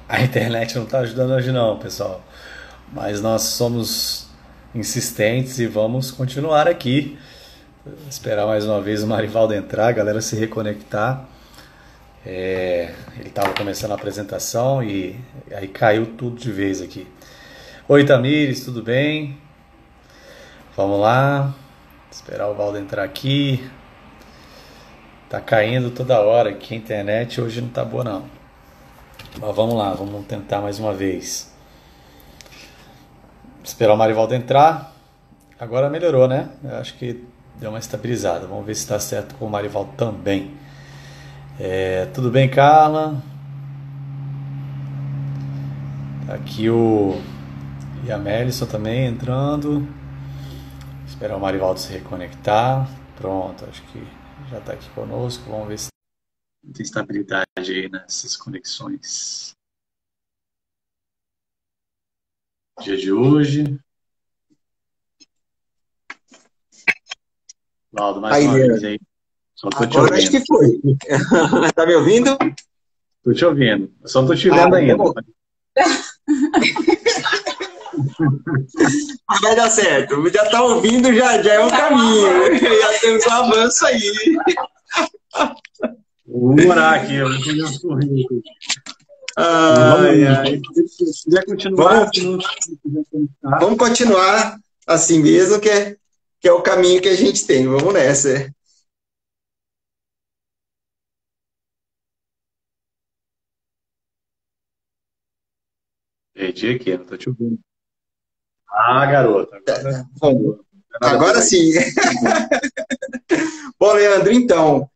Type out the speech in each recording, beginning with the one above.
A internet não está ajudando hoje não, pessoal. Mas nós somos insistentes e vamos continuar aqui. Esperar mais uma vez o Marivaldo entrar, a galera se reconectar. Ele estava começando a apresentação e aí caiu tudo de vez aqui. Oi, Tamires, tudo bem? Vamos lá. Esperar o Valdo entrar aqui. Tá caindo toda hora aqui a internet, hoje não tá boa não. Mas vamos lá, vamos tentar mais uma vez. Esperar o Marivaldo entrar. Agora melhorou, né? Eu acho que deu uma estabilizada. Vamos ver se está certo com o Marivaldo também. Tudo bem, Carla? Tá aqui o Yamelison também entrando. Esperar o Marivaldo se reconectar. Pronto, acho que já está aqui conosco. Vamos ver se tem estabilidade aí nessas conexões. Dia de hoje. Valdo, mais Aí, uma vez aí. Só tô te agora acho ouvindo. que foi. Tá me ouvindo? Tô te ouvindo. Eu só não tô te vendo ainda. Bom. Vai dar certo. Já tá ouvindo, já é um caminho. Já temos um avanço aí. Vou orar aqui, eu vou fazer os currículos. Se quiser continuar, vamos continuar assim mesmo, que é o caminho que a gente tem. Vamos nessa. Perdi aqui, não tô te ouvindo. Ah, garota. Agora sim. Bom, Leandro, então,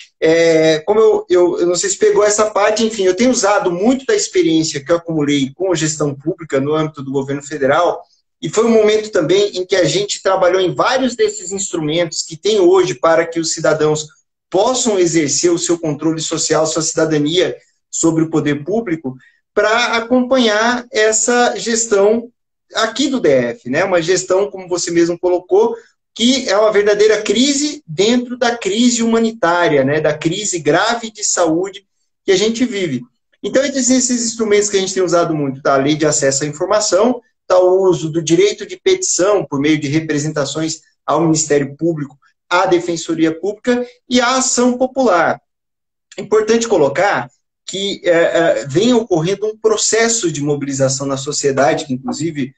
como eu não sei se pegou essa parte, enfim, eu tenho usado muito da experiência que eu acumulei com a gestão pública no âmbito do governo federal, e foi um momento também em que a gente trabalhou em vários desses instrumentos que tem hoje para que os cidadãos possam exercer o seu controle social, sua cidadania sobre o poder público, para acompanhar essa gestão aqui do DF, né? Uma gestão, como você mesmo colocou, que é uma verdadeira crise dentro da crise humanitária, né, da crise grave de saúde que a gente vive. Então, entre esses instrumentos que a gente tem usado muito, tá a lei de acesso à informação, tá o uso do direito de petição por meio de representações ao Ministério Público, à Defensoria Pública e à ação popular. É importante colocar que vem ocorrendo um processo de mobilização na sociedade, que inclusive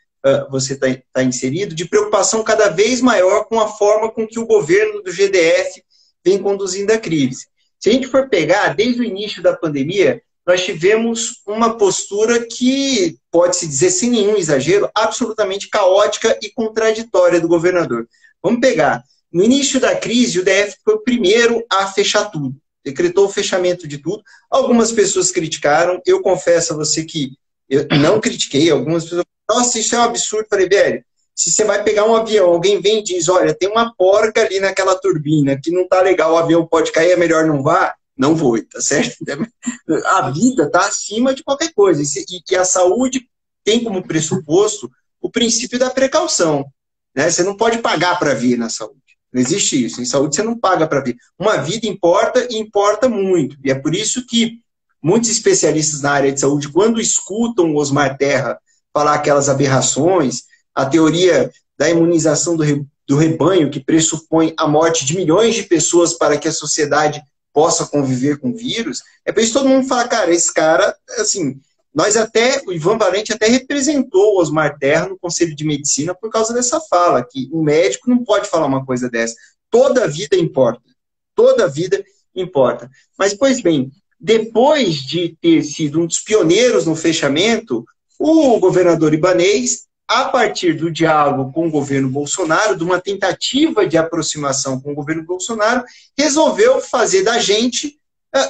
você está inserido, de preocupação cada vez maior com a forma com que o governo do GDF vem conduzindo a crise. Se a gente for pegar, desde o início da pandemia, nós tivemos uma postura que, pode-se dizer sem nenhum exagero, absolutamente caótica e contraditória do governador. Vamos pegar. No início da crise, o DF foi o primeiro a fechar tudo. Decretou o fechamento de tudo. Algumas pessoas criticaram. Eu confesso a você que eu não critiquei. Algumas pessoas falaram, nossa, isso é um absurdo. Falei, velho, se você vai pegar um avião, alguém vem e diz, olha, tem uma porca ali naquela turbina que não tá legal, o avião pode cair, é melhor não vá. Não vou, tá certo? A vida está acima de qualquer coisa. E a saúde tem como pressuposto o princípio da precaução. Né? Você não pode pagar para vir na saúde. Não existe isso. Em saúde você não paga para vir. Uma vida importa e importa muito. E é por isso que muitos especialistas na área de saúde, quando escutam o Osmar Terra falar aquelas aberrações, a teoria da imunização do rebanho, que pressupõe a morte de milhões de pessoas para que a sociedade possa conviver com o vírus, é por isso que todo mundo fala, cara, esse cara, assim, o Ivan Valente até representou o Osmar Terra no Conselho de Medicina por causa dessa fala, que um médico não pode falar uma coisa dessa. Toda vida importa. Toda vida importa. Mas, pois bem, depois de ter sido um dos pioneiros no fechamento, o governador Ibanez, a partir do diálogo com o governo Bolsonaro, de uma tentativa de aproximação com o governo Bolsonaro, resolveu fazer da gente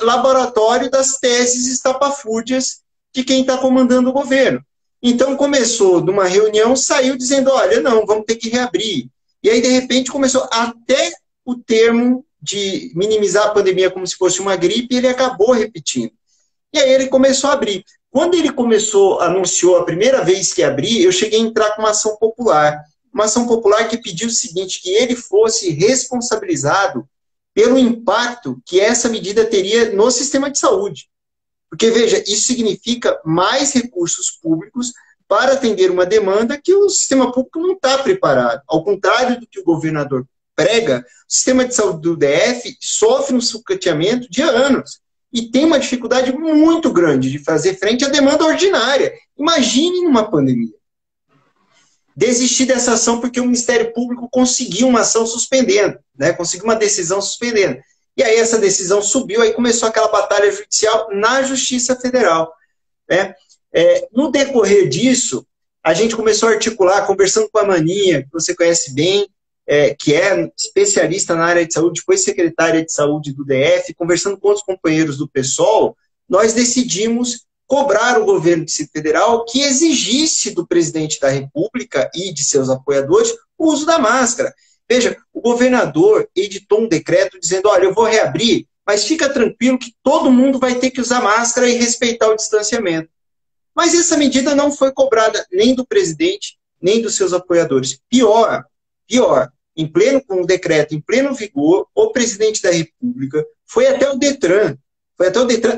laboratório das teses estapafúrdias de quem está comandando o governo. Então começou de uma reunião, saiu dizendo, olha, não, vamos ter que reabrir. E aí, de repente, começou até o termo de minimizar a pandemia como se fosse uma gripe, ele acabou repetindo. E aí ele começou a abrir. Quando ele anunciou a primeira vez que abrir, eu cheguei a entrar com uma ação popular. Uma ação popular que pediu o seguinte, que ele fosse responsabilizado pelo impacto que essa medida teria no sistema de saúde. Porque, veja, isso significa mais recursos públicos para atender uma demanda que o sistema público não está preparado. Ao contrário do que o governador prega, o sistema de saúde do DF sofre um sucateamento de anos e tem uma dificuldade muito grande de fazer frente à demanda ordinária. Imagine numa pandemia. Desistir dessa ação porque o Ministério Público conseguiu uma ação suspendendo, né? Conseguiu uma decisão suspendendo. E aí essa decisão subiu, aí começou aquela batalha judicial na Justiça Federal, né? No decorrer disso, a gente começou a articular, conversando com a Maninha, que você conhece bem, que é especialista na área de saúde, depois secretária de saúde do DF, conversando com os companheiros do PSOL, nós decidimos cobrar o governo do Distrito Federal que exigisse do presidente da República e de seus apoiadores o uso da máscara. Veja, o governador editou um decreto dizendo, olha, eu vou reabrir, mas fica tranquilo que todo mundo vai ter que usar máscara e respeitar o distanciamento. Mas essa medida não foi cobrada nem do presidente, nem dos seus apoiadores. Pior, com o decreto em pleno vigor, o presidente da República foi até o Detran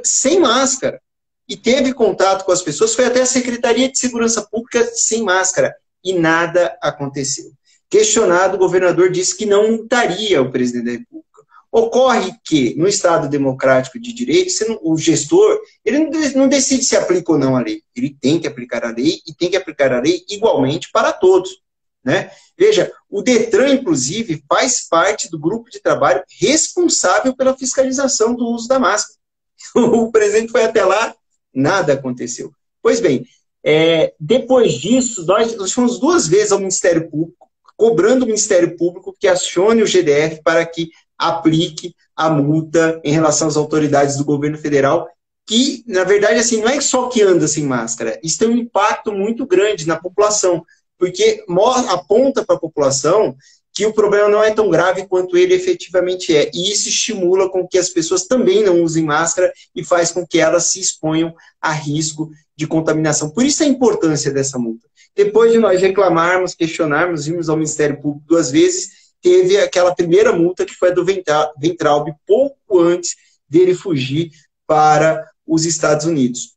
sem máscara, e teve contato com as pessoas, foi até a Secretaria de Segurança Pública sem máscara, e nada aconteceu. Questionado, o governador disse que não multaria o presidente da República. Ocorre que, no Estado democrático de direito, o gestor ele não decide se aplica ou não a lei. Ele tem que aplicar a lei, e tem que aplicar a lei igualmente para todos, né? Veja, o Detran, inclusive, faz parte do grupo de trabalho responsável pela fiscalização do uso da máscara. O presidente foi até lá, nada aconteceu. Pois bem, depois disso, nós fomos 2 vezes ao Ministério Público, cobrando o Ministério Público que acione o GDF para que aplique a multa em relação às autoridades do governo federal, que, na verdade, assim, não é só que anda sem máscara, isso tem um impacto muito grande na população, porque aponta para a população que o problema não é tão grave quanto ele efetivamente é. E isso estimula com que as pessoas também não usem máscara e faz com que elas se exponham a risco de contaminação. Por isso a importância dessa multa. Depois de nós reclamarmos, questionarmos, vimos ao Ministério Público 2 vezes, teve aquela primeira multa que foi a do Weintraub, pouco antes dele fugir para os Estados Unidos.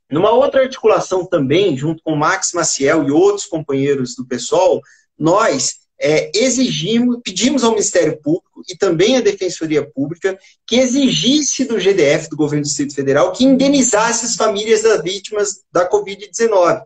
Numa outra articulação também, junto com o Max Maciel e outros companheiros do PSOL, nós pedimos ao Ministério Público e também à Defensoria Pública que exigisse do GDF, do Governo do Distrito Federal, que indenizasse as famílias das vítimas da Covid-19.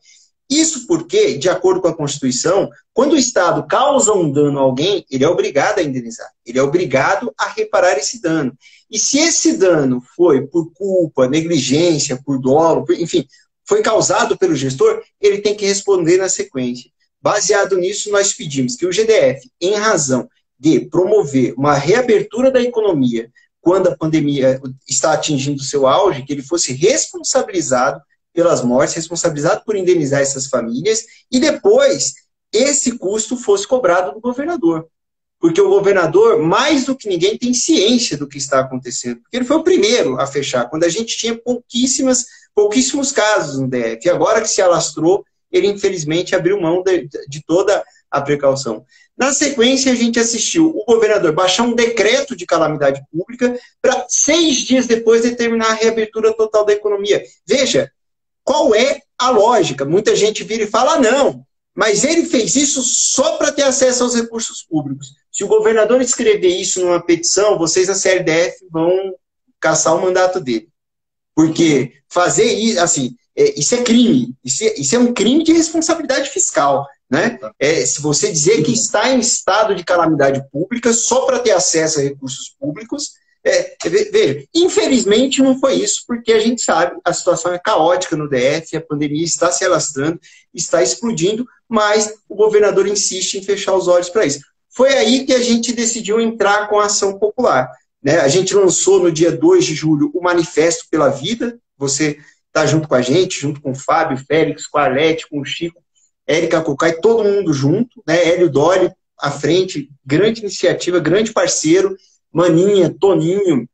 Isso porque, de acordo com a Constituição, quando o Estado causa um dano a alguém, ele é obrigado a indenizar, ele é obrigado a reparar esse dano. E se esse dano foi por culpa, negligência, por dolo, enfim, foi causado pelo gestor, ele tem que responder na sequência. Baseado nisso, nós pedimos que o GDF, em razão de promover uma reabertura da economia quando a pandemia está atingindo seu auge, que ele fosse responsabilizado pelas mortes, responsabilizado por indenizar essas famílias, e depois esse custo fosse cobrado do governador. Porque o governador, mais do que ninguém, tem ciência do que está acontecendo. Porque ele foi o primeiro a fechar, quando a gente tinha pouquíssimos casos no DF. E agora que se alastrou, ele infelizmente abriu mão de toda a precaução. Na sequência, a gente assistiu o governador baixar um decreto de calamidade pública para 6 dias depois determinar a reabertura total da economia. Veja, qual é a lógica? Muita gente vira e fala, não, mas ele fez isso só para ter acesso aos recursos públicos. Se o governador escrever isso numa petição, vocês da CLDF vão caçar o mandato dele. Porque fazer isso, assim, isso é crime. Isso é um crime de responsabilidade fiscal, né? Se você dizer que está em estado de calamidade pública só para ter acesso a recursos públicos, veja, infelizmente não foi isso, porque a gente sabe, a situação é caótica no DF, a pandemia está se alastrando, está explodindo, mas o governador insiste em fechar os olhos para isso. Foi aí que a gente decidiu entrar com a ação popular, né? A gente lançou no dia 2 de julho o Manifesto pela Vida, você está junto com a gente, junto com o Fábio, Félix, com a Arlete, com o Chico, Érica Cocai, todo mundo junto, né? Hélio Dolly à frente, grande iniciativa, grande parceiro, Maninha, Toninho.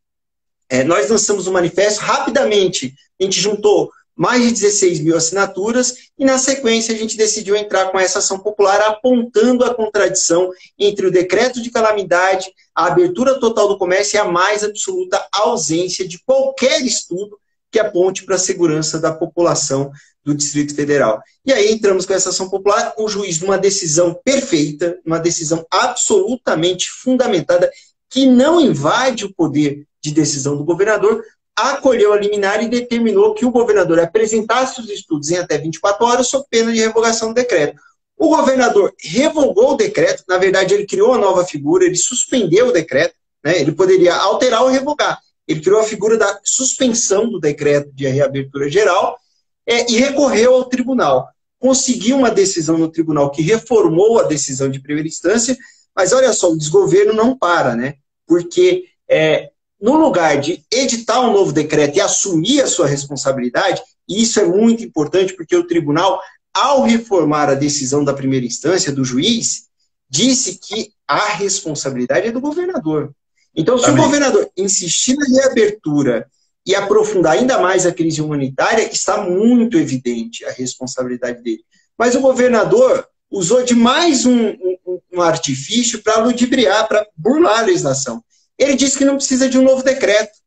Nós lançamos o manifesto rapidamente, a gente juntou mais de 16 mil assinaturas e na sequência a gente decidiu entrar com essa ação popular apontando a contradição entre o decreto de calamidade, a abertura total do comércio e a mais absoluta ausência de qualquer estudo que aponte para a segurança da população do Distrito Federal. E aí entramos com essa ação popular, o juiz, numa decisão perfeita, uma decisão absolutamente fundamentada, que não invade o poder de decisão do governador, acolheu a liminar e determinou que o governador apresentasse os estudos em até 24 horas, sob pena de revogação do decreto. O governador revogou o decreto, na verdade ele criou uma nova figura, ele suspendeu o decreto, né? Ele poderia alterar ou revogar. Ele criou a figura da suspensão do decreto de reabertura geral e recorreu ao tribunal. Conseguiu uma decisão no tribunal que reformou a decisão de primeira instância, mas olha só, o desgoverno não para, né? Porque no lugar de editar um novo decreto e assumir a sua responsabilidade, e isso é muito importante porque o tribunal, ao reformar a decisão da primeira instância, do juiz, disse que a responsabilidade é do governador. Então, se o governador insistir na reabertura e aprofundar ainda mais a crise humanitária, está muito evidente a responsabilidade dele. Mas o governador usou de mais um artifício para ludibriar, para burlar a legislação. Ele disse que não precisa de um novo decreto.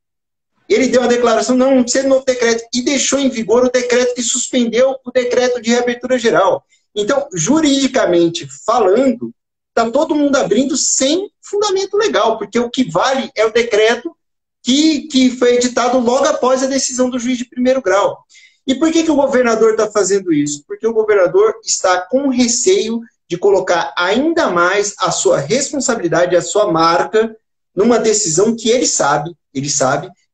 Ele deu uma declaração, não precisa de um novo decreto, e deixou em vigor o decreto que suspendeu o decreto de reabertura geral. Então, juridicamente falando, está todo mundo abrindo sem fundamento legal, porque o que vale é o decreto que foi editado logo após a decisão do juiz de primeiro grau. E por que o governador está fazendo isso? Porque o governador está com receio de colocar ainda mais a sua responsabilidade, a sua marca, numa decisão que ele sabe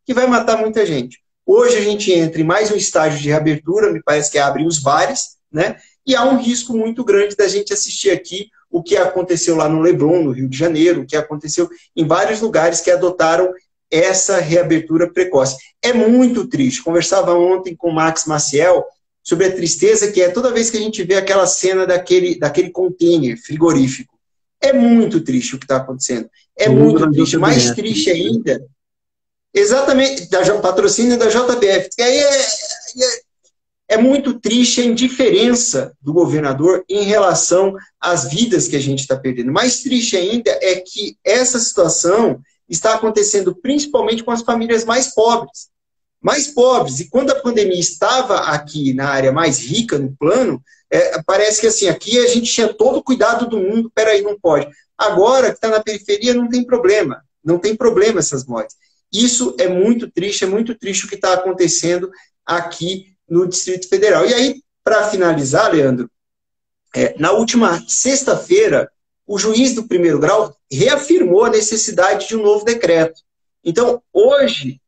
que vai matar muita gente. Hoje a gente entra em mais um estágio de reabertura, me parece que abrem os bares, né? E há um risco muito grande da gente assistir aqui o que aconteceu lá no Leblon, no Rio de Janeiro, o que aconteceu em vários lugares que adotaram essa reabertura precoce. É muito triste. Conversava ontem com o Max Maciel sobre a tristeza que é toda vez que a gente vê aquela cena daquele container frigorífico. É muito triste o que está acontecendo. É muito triste. Mais triste ainda, exatamente, patrocínio da JBF. E aí é muito triste a indiferença do governador em relação às vidas que a gente está perdendo. Mais triste ainda é que essa situação está acontecendo principalmente com as famílias mais pobres. Mais pobres. E quando a pandemia estava aqui na área mais rica, no plano, parece que assim, aqui a gente tinha todo o cuidado do mundo, peraí, não pode. Agora, que está na periferia, não tem problema. Não tem problema essas mortes. Isso é muito triste o que está acontecendo aqui no Distrito Federal. E aí, para finalizar, Leandro, na última sexta-feira, o juiz do primeiro grau reafirmou a necessidade de um novo decreto. Então, hoje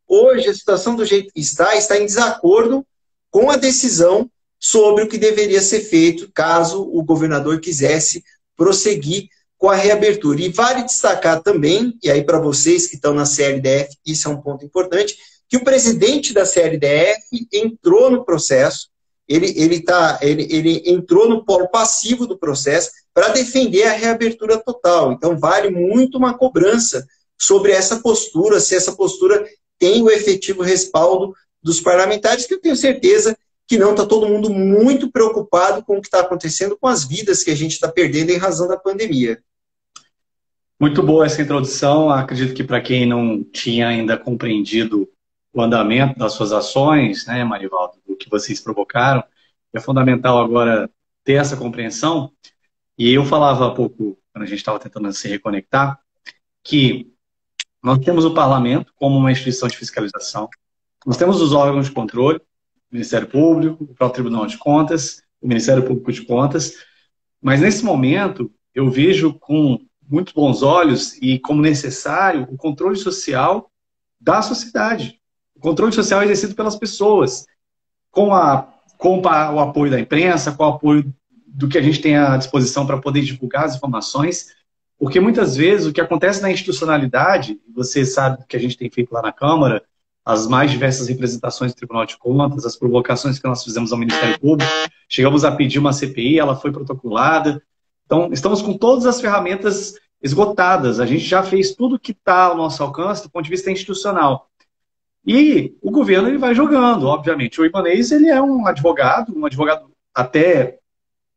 a situação do jeito que está em desacordo com a decisão sobre o que deveria ser feito caso o governador quisesse prosseguir com a reabertura. E vale destacar também, e aí para vocês que estão na CLDF, isso é um ponto importante, que o presidente da CLDF entrou no processo, ele entrou no polo passivo do processo para defender a reabertura total. Então, vale muito uma cobrança sobre essa postura, se essa postura tem o efetivo respaldo dos parlamentares, que eu tenho certeza que não, está todo mundo muito preocupado com o que está acontecendo com as vidas que a gente está perdendo em razão da pandemia. Muito boa essa introdução. Acredito que para quem não tinha ainda compreendido o andamento das suas ações, né, Marivaldo, o que vocês provocaram, é fundamental agora ter essa compreensão. E eu falava há pouco, quando a gente estava tentando se reconectar, que nós temos o parlamento como uma instituição de fiscalização, nós temos os órgãos de controle, o Ministério Público, o próprio Tribunal de Contas, o Ministério Público de Contas, mas nesse momento eu vejo com muito bons olhos e como necessário o controle social da sociedade. O controle social é exercido pelas pessoas, com o apoio da imprensa, com o apoio do que a gente tem à disposição para poder divulgar as informações, porque muitas vezes o que acontece na institucionalidade, você sabe que a gente tem feito lá na Câmara, as mais diversas representações do Tribunal de Contas, as provocações que nós fizemos ao Ministério Público, chegamos a pedir uma CPI, ela foi protocolada. Então, estamos com todas as ferramentas esgotadas, a gente já fez tudo que está ao nosso alcance do ponto de vista institucional. E o governo ele vai jogando, obviamente. O Ibanez ele é um advogado até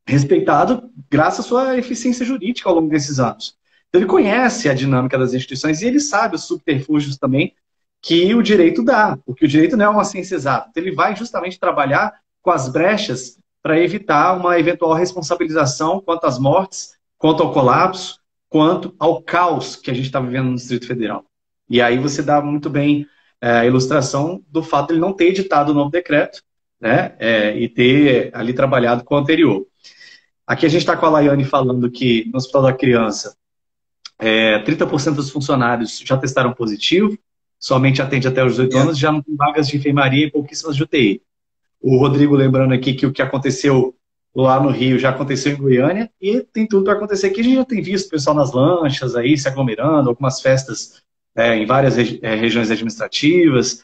respeitado graças à sua eficiência jurídica ao longo desses anos. Então, ele conhece a dinâmica das instituições e ele sabe os subterfúgios também que o direito dá, porque o direito não é uma ciência exata. Então, ele vai justamente trabalhar com as brechas para evitar uma eventual responsabilização quanto às mortes, quanto ao colapso, quanto ao caos que a gente está vivendo no Distrito Federal. E aí você dá muito bem a ilustração do fato de ele não ter editado o novo decreto, né, e ter ali trabalhado com o anterior. Aqui a gente está com a Laiane falando que no Hospital da Criança 30% dos funcionários já testaram positivo, somente atende até os 18 anos, já não tem vagas de enfermaria e pouquíssimas de UTI. O Rodrigo lembrando aqui que o que aconteceu lá no Rio já aconteceu em Goiânia e tem tudo para acontecer aqui. A gente já tem visto o pessoal nas lanchas aí se aglomerando, algumas festas em várias regiões administrativas.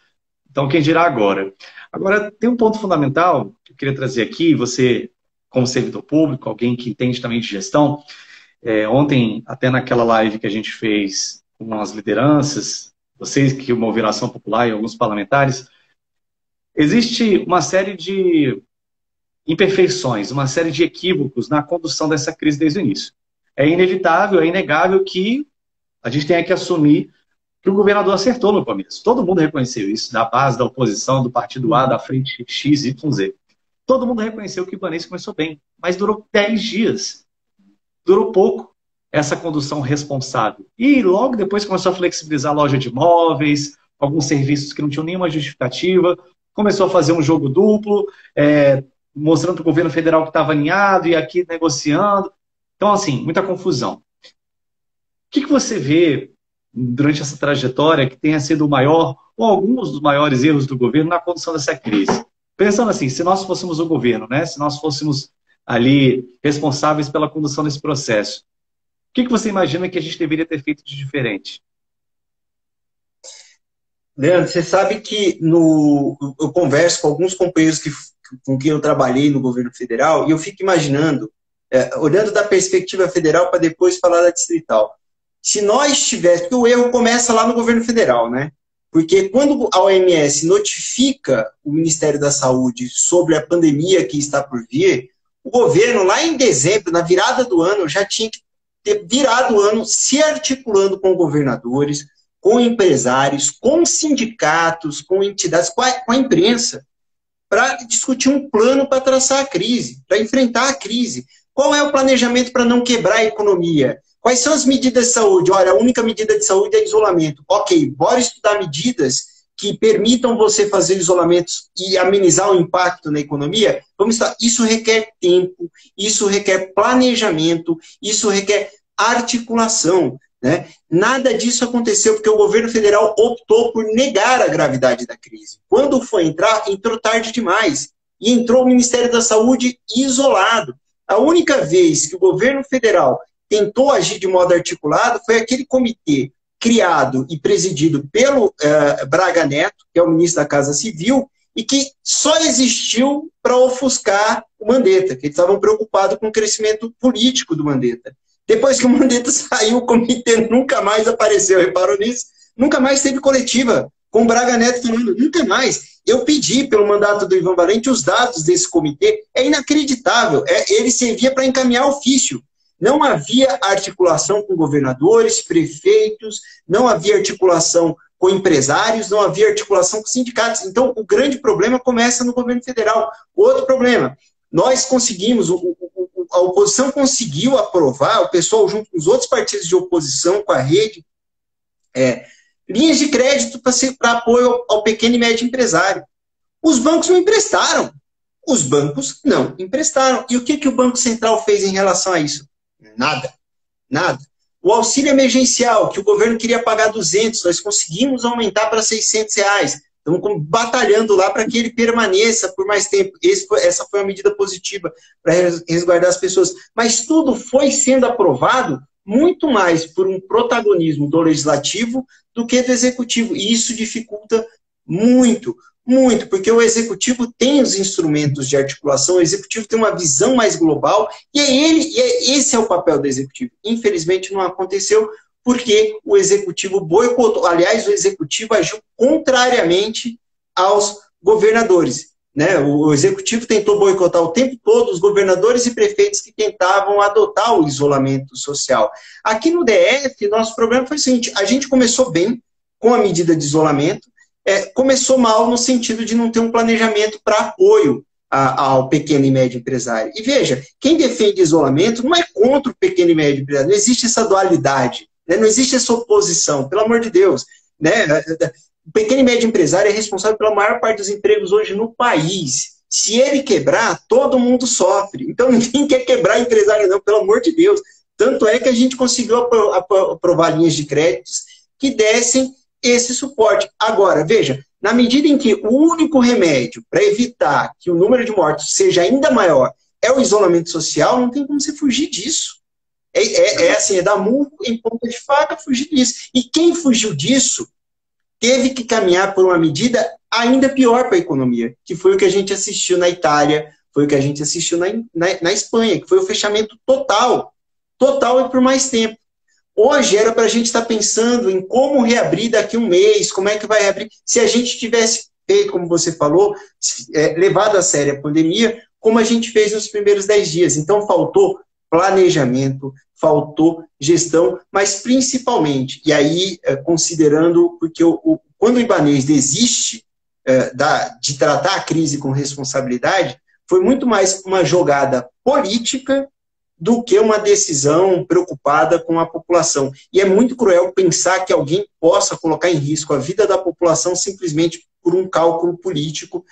Então, quem dirá agora? Agora, tem um ponto fundamental que eu queria trazer aqui, você, como servidor público, alguém que entende também de gestão, ontem, até naquela live que a gente fez com as lideranças, vocês que moveram a ação popular e alguns parlamentares, existe uma série de imperfeições, uma série de equívocos na condução dessa crise desde o início. É inevitável, é inegável que a gente tenha que assumir que o governador acertou no começo. Todo mundo reconheceu isso, da base, da oposição, do partido A, da frente X, Y, Z. Todo mundo reconheceu que o Ibanez começou bem, mas durou 10 dias. Durou pouco essa condução responsável. E logo depois começou a flexibilizar a loja de imóveis, alguns serviços que não tinham nenhuma justificativa, começou a fazer um jogo duplo, mostrando para o governo federal que estava alinhado e aqui negociando. Então, assim, muita confusão. O que você vê durante essa trajetória que tenha sido o maior, ou alguns dos maiores erros do governo na condução dessa crise? Pensando assim, se nós fôssemos o governo, né, se nós fôssemos ali responsáveis pela condução desse processo, o que você imagina que a gente deveria ter feito de diferente? Leandro, você sabe que eu converso com alguns companheiros com quem eu trabalhei no governo federal e eu fico imaginando, olhando da perspectiva federal para depois falar da distrital. Se nós tivéssemos, porque o erro começa lá no governo federal, né? Porque quando a OMS notifica o Ministério da Saúde sobre a pandemia que está por vir, o governo, lá em dezembro, na virada do ano, já tinha que ter virado o ano se articulando com governadores, com empresários, com sindicatos, com entidades, com a imprensa, para discutir um plano para traçar a crise, para enfrentar a crise. Qual é o planejamento para não quebrar a economia? Quais são as medidas de saúde? Olha, a única medida de saúde é isolamento. Ok, bora estudar medidas que permitam você fazer isolamentos e amenizar o impacto na economia. Vamos estudar. Isso requer tempo, isso requer planejamento, isso requer articulação. Né? Nada disso aconteceu porque o governo federal optou por negar a gravidade da crise. Quando foi entrar, entrou tarde demais. E entrou o Ministério da Saúde isolado. A única vez que o governo federal tentou agir de modo articulado foi aquele comitê criado e presidido pelo Braga Neto, que é o ministro da Casa Civil, e que só existiu para ofuscar o Mandetta, que eles estavam preocupados com o crescimento político do Mandetta. Depois que o Mandetta saiu, o comitê nunca mais apareceu, reparou nisso? Nunca mais teve coletiva, com o Braga Neto falando, nunca mais. Eu pedi, pelo mandato do Ivan Valente, os dados desse comitê, é inacreditável, ele servia para encaminhar ofício. Não havia articulação com governadores, prefeitos, não havia articulação com empresários, não havia articulação com sindicatos. Então, o grande problema começa no governo federal. Outro problema, nós conseguimos, a oposição conseguiu aprovar, o pessoal junto com os outros partidos de oposição, com a rede, linhas de crédito para apoio ao pequeno e médio empresário. Os bancos não emprestaram. Os bancos não emprestaram. E o que o Banco Central fez em relação a isso? Nada. Nada. O auxílio emergencial, que o governo queria pagar 200, nós conseguimos aumentar para 600 reais. Estamos batalhando lá para que ele permaneça por mais tempo. Essa foi uma medida positiva para resguardar as pessoas. Mas tudo foi sendo aprovado muito mais por um protagonismo do legislativo do que do executivo. E isso dificulta muito, muito, porque o executivo tem os instrumentos de articulação, o executivo tem uma visão mais global, e esse é o papel do executivo. Infelizmente não aconteceu, porque o executivo boicotou, aliás, o executivo agiu contrariamente aos governadores. Né? O executivo tentou boicotar o tempo todo os governadores e prefeitos que tentavam adotar o isolamento social. Aqui no DF, nosso problema foi o seguinte, a gente começou bem com a medida de isolamento, começou mal no sentido de não ter um planejamento para apoio ao pequeno e médio empresário. E veja, quem defende isolamento não é contra o pequeno e médio empresário, não existe essa dualidade, né? Não existe essa oposição, pelo amor de Deus. Né? O pequeno e médio empresário é responsável pela maior parte dos empregos hoje no país. Se ele quebrar, todo mundo sofre. Então ninguém quer quebrar empresário não, pelo amor de Deus. Tanto é que a gente conseguiu aprovar linhas de créditos que dessem esse suporte. Agora, veja, na medida em que o único remédio para evitar que o número de mortos seja ainda maior é o isolamento social, não tem como você fugir disso. É dar murro em ponta de faca, fugir disso. E quem fugiu disso teve que caminhar por uma medida ainda pior para a economia, que foi o que a gente assistiu na Itália, foi o que a gente assistiu na Espanha, que foi o fechamento total e por mais tempo. Hoje era para a gente estar pensando em como reabrir daqui a um mês, como é que vai reabrir, se a gente tivesse feito, como você falou, levado a sério a pandemia, como a gente fez nos primeiros 10 dias. Então faltou planejamento, faltou gestão, mas principalmente, e aí considerando, porque quando o Ibanez desiste de tratar a crise com responsabilidade, foi muito mais uma jogada política do que uma decisão preocupada com a população. E é muito cruel pensar que alguém possa colocar em risco a vida da população simplesmente por um cálculo político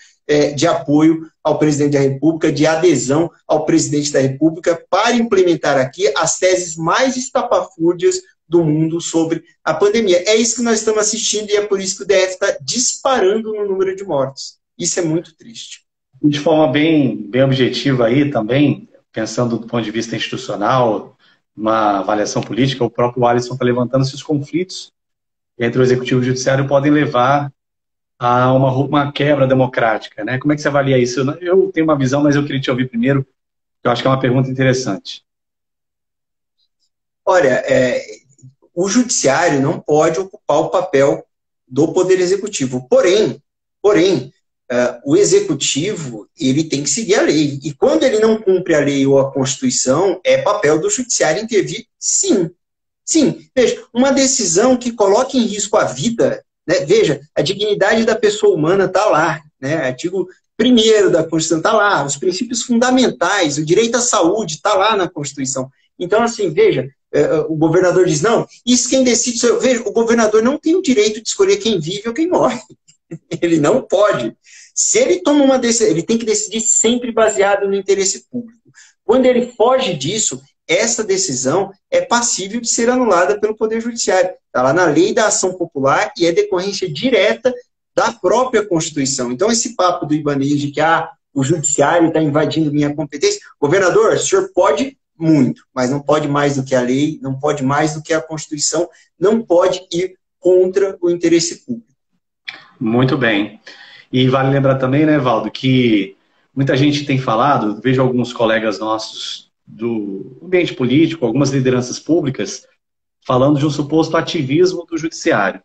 de apoio ao presidente da República, de adesão ao presidente da República, para implementar aqui as teses mais estapafúrdias do mundo sobre a pandemia. É isso que nós estamos assistindo e é por isso que o DF está disparando no número de mortos. Isso é muito triste. De forma bem objetiva aí também, pensando do ponto de vista institucional, uma avaliação política, o próprio Alisson está levantando se os conflitos entre o Executivo e o Judiciário podem levar a uma quebra democrática, né? Como é que você avalia isso? Eu tenho uma visão, mas eu queria te ouvir primeiro, eu acho que é uma pergunta interessante. Olha, o Judiciário não pode ocupar o papel do Poder Executivo. Porém, o Executivo ele tem que seguir a lei. E quando ele não cumpre a lei ou a Constituição, é papel do Judiciário intervir, sim. Sim, veja, uma decisão que coloque em risco a vida, né? Veja, a dignidade da pessoa humana está lá, né? Artigo 1º da Constituição está lá, os princípios fundamentais, o direito à saúde está lá na Constituição. Então, assim, veja, o governador diz, não, isso quem decide, veja, o governador não tem o direito de escolher quem vive ou quem morre. Ele não pode. Se ele toma uma decisão, ele tem que decidir sempre baseado no interesse público. Quando ele foge disso, essa decisão é passível de ser anulada pelo Poder Judiciário. Está lá na lei da ação popular e é decorrência direta da própria Constituição. Então, esse papo do Ibanez de que o Judiciário está invadindo minha competência, governador, o senhor pode muito, mas não pode mais do que a lei, não pode mais do que a Constituição, não pode ir contra o interesse público. Muito bem. E vale lembrar também, né, Valdo, que muita gente tem falado, vejo alguns colegas nossos do ambiente político, algumas lideranças públicas, falando de um suposto ativismo do Judiciário.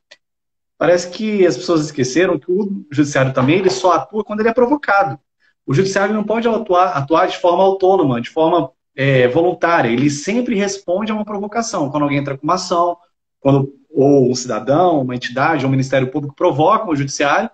Parece que as pessoas esqueceram que o Judiciário também ele só atua quando ele é provocado. O Judiciário não pode atuar de forma autônoma, de forma voluntária. Ele sempre responde a uma provocação. Quando alguém entra com uma ação, ou um cidadão, uma entidade, ou um Ministério Público provocam o Judiciário,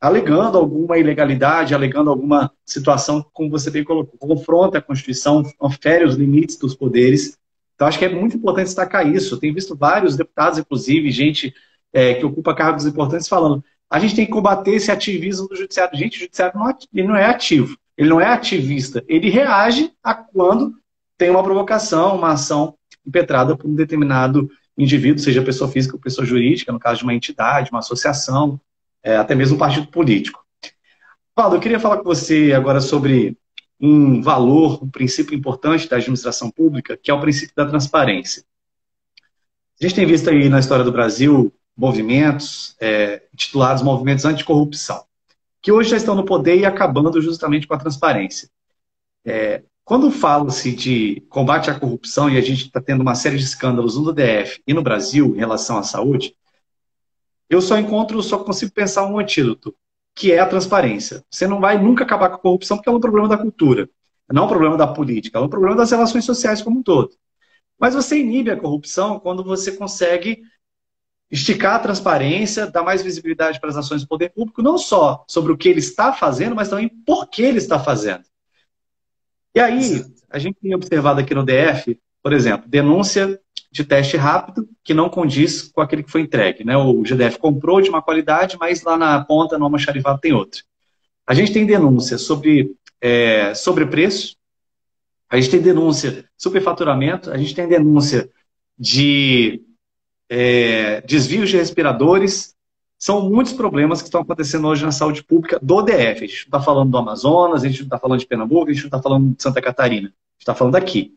alegando alguma ilegalidade, alegando alguma situação que, como você bem colocou, confronta a Constituição, fere os limites dos poderes. Então, acho que é muito importante destacar isso. Eu tenho visto vários deputados, inclusive, gente que ocupa cargos importantes, falando a gente tem que combater esse ativismo do Judiciário. Gente, o Judiciário ele não é ativo, ele não é ativista, ele reage a quando tem uma provocação, uma ação impetrada por um determinado indivíduo, seja pessoa física ou pessoa jurídica, no caso de uma entidade, uma associação, até mesmo um partido político. Valdo, eu queria falar com você agora sobre um valor, um princípio importante da administração pública, que é o princípio da transparência. A gente tem visto aí na história do Brasil movimentos intitulados movimentos anticorrupção, que hoje já estão no poder e acabando justamente com a transparência. Quando fala-se de combate à corrupção, e a gente está tendo uma série de escândalos no DF e no Brasil em relação à saúde, eu só consigo pensar um antídoto, que é a transparência. Você não vai nunca acabar com a corrupção porque é um problema da cultura, não é um problema da política, é um problema das relações sociais como um todo. Mas você inibe a corrupção quando você consegue esticar a transparência, dar mais visibilidade para as ações do poder público, não só sobre o que ele está fazendo, mas também por que ele está fazendo. E aí, a gente tem observado aqui no DF, por exemplo, denúncia de teste rápido que não condiz com aquele que foi entregue, né? O GDF comprou de uma qualidade, mas lá na ponta, no almoxarifado, tem outra. A gente tem denúncia sobre sobrepreço, a gente tem denúncia de superfaturamento, a gente tem denúncia de desvios de respiradores. São muitos problemas que estão acontecendo hoje na saúde pública do DF. A gente não está falando do Amazonas, a gente não está falando de Pernambuco, a gente não está falando de Santa Catarina. A gente está falando daqui.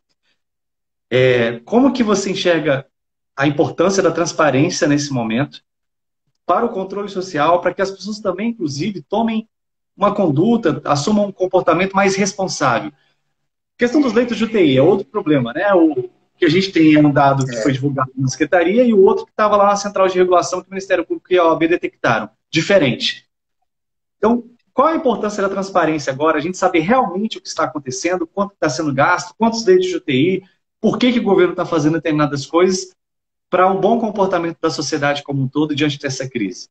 Como que você enxerga a importância da transparência nesse momento para o controle social, para que as pessoas também, inclusive, tomem uma conduta, assumam um comportamento mais responsável? A questão dos leitos de UTI é outro problema, né? O que a gente tem é um dado que foi divulgado na Secretaria e o outro que estava lá na Central de Regulação que o Ministério Público e a OAB detectaram. Diferente. Então, qual a importância da transparência agora? A gente saber realmente o que está acontecendo, quanto está sendo gasto, quantos leitos de UTI, por que o governo está fazendo determinadas coisas para um bom comportamento da sociedade como um todo diante dessa crise.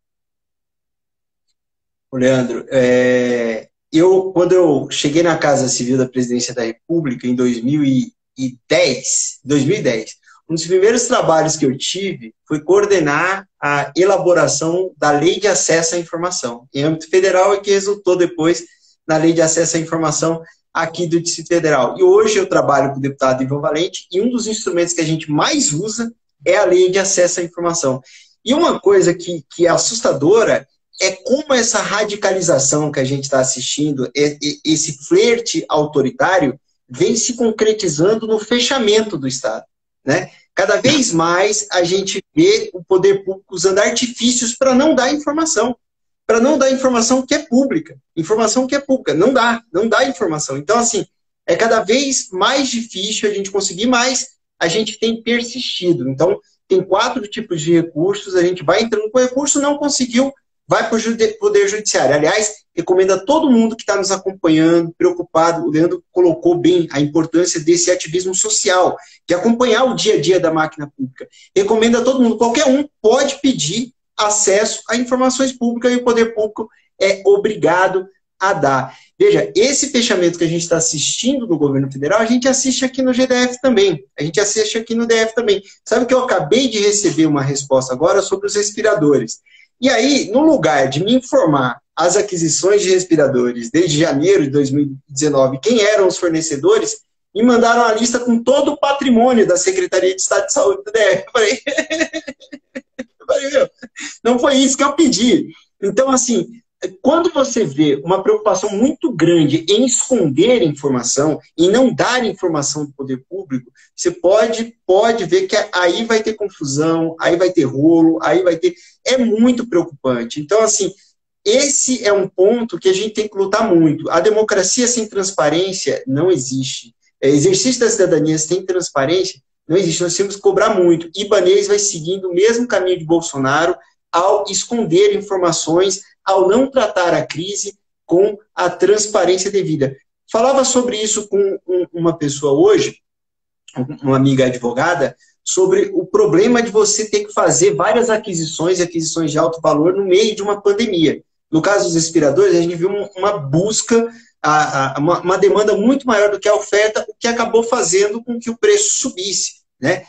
Leandro, quando eu cheguei na Casa Civil da Presidência da República em 2010, um dos primeiros trabalhos que eu tive foi coordenar a elaboração da Lei de Acesso à Informação, em âmbito federal, e que resultou depois na Lei de Acesso à Informação aqui do Distrito Federal. E hoje eu trabalho com o deputado Ivan Valente, e um dos instrumentos que a gente mais usa é a Lei de Acesso à Informação. E uma coisa que é assustadora é como essa radicalização que a gente está assistindo, esse flerte autoritário, vem se concretizando no fechamento do Estado, né? Cada vez mais a gente vê o poder público usando artifícios para não dar informação. Para não dar informação que é pública. Informação que é pública. Não dá informação. Então, assim, é cada vez mais difícil a gente conseguir, mas a gente tem persistido. Então, tem 4 tipos de recursos, a gente vai entrando com recurso, não conseguiu, vai para o Poder Judiciário. Aliás, recomendo a todo mundo que está nos acompanhando, preocupado, o Leandro colocou bem a importância desse ativismo social, de acompanhar o dia a dia da máquina pública. Recomendo a todo mundo, qualquer um pode pedir acesso a informações públicas e o poder público é obrigado a dar. Veja, esse fechamento que a gente está assistindo no governo federal, a gente assiste aqui no GDF também, a gente assiste aqui no DF também. Sabe que eu acabei de receber uma resposta agora sobre os respiradores. E aí, no lugar de me informar as aquisições de respiradores desde janeiro de 2019, quem eram os fornecedores, me mandaram a lista com todo o patrimônio da Secretaria de Estado de Saúde do DF. Eu falei, não foi isso que eu pedi. Então, assim, quando você vê uma preocupação muito grande em esconder informação, em não dar informação do poder público, você pode ver que aí vai ter confusão, aí vai ter rolo, aí vai ter... É muito preocupante. Então, assim, esse é um ponto que a gente tem que lutar muito. A democracia sem transparência não existe. Exercício da cidadania sem transparência não existe. Nós temos que cobrar muito. Ibanez vai seguindo o mesmo caminho de Bolsonaro ao esconder informações, ao não tratar a crise com a transparência devida. Falava sobre isso com uma pessoa hoje, uma amiga advogada, sobre o problema de você ter que fazer várias aquisições de alto valor no meio de uma pandemia. No caso dos respiradores, a gente viu uma busca, uma demanda muito maior do que a oferta, o que acabou fazendo com que o preço subisse, né?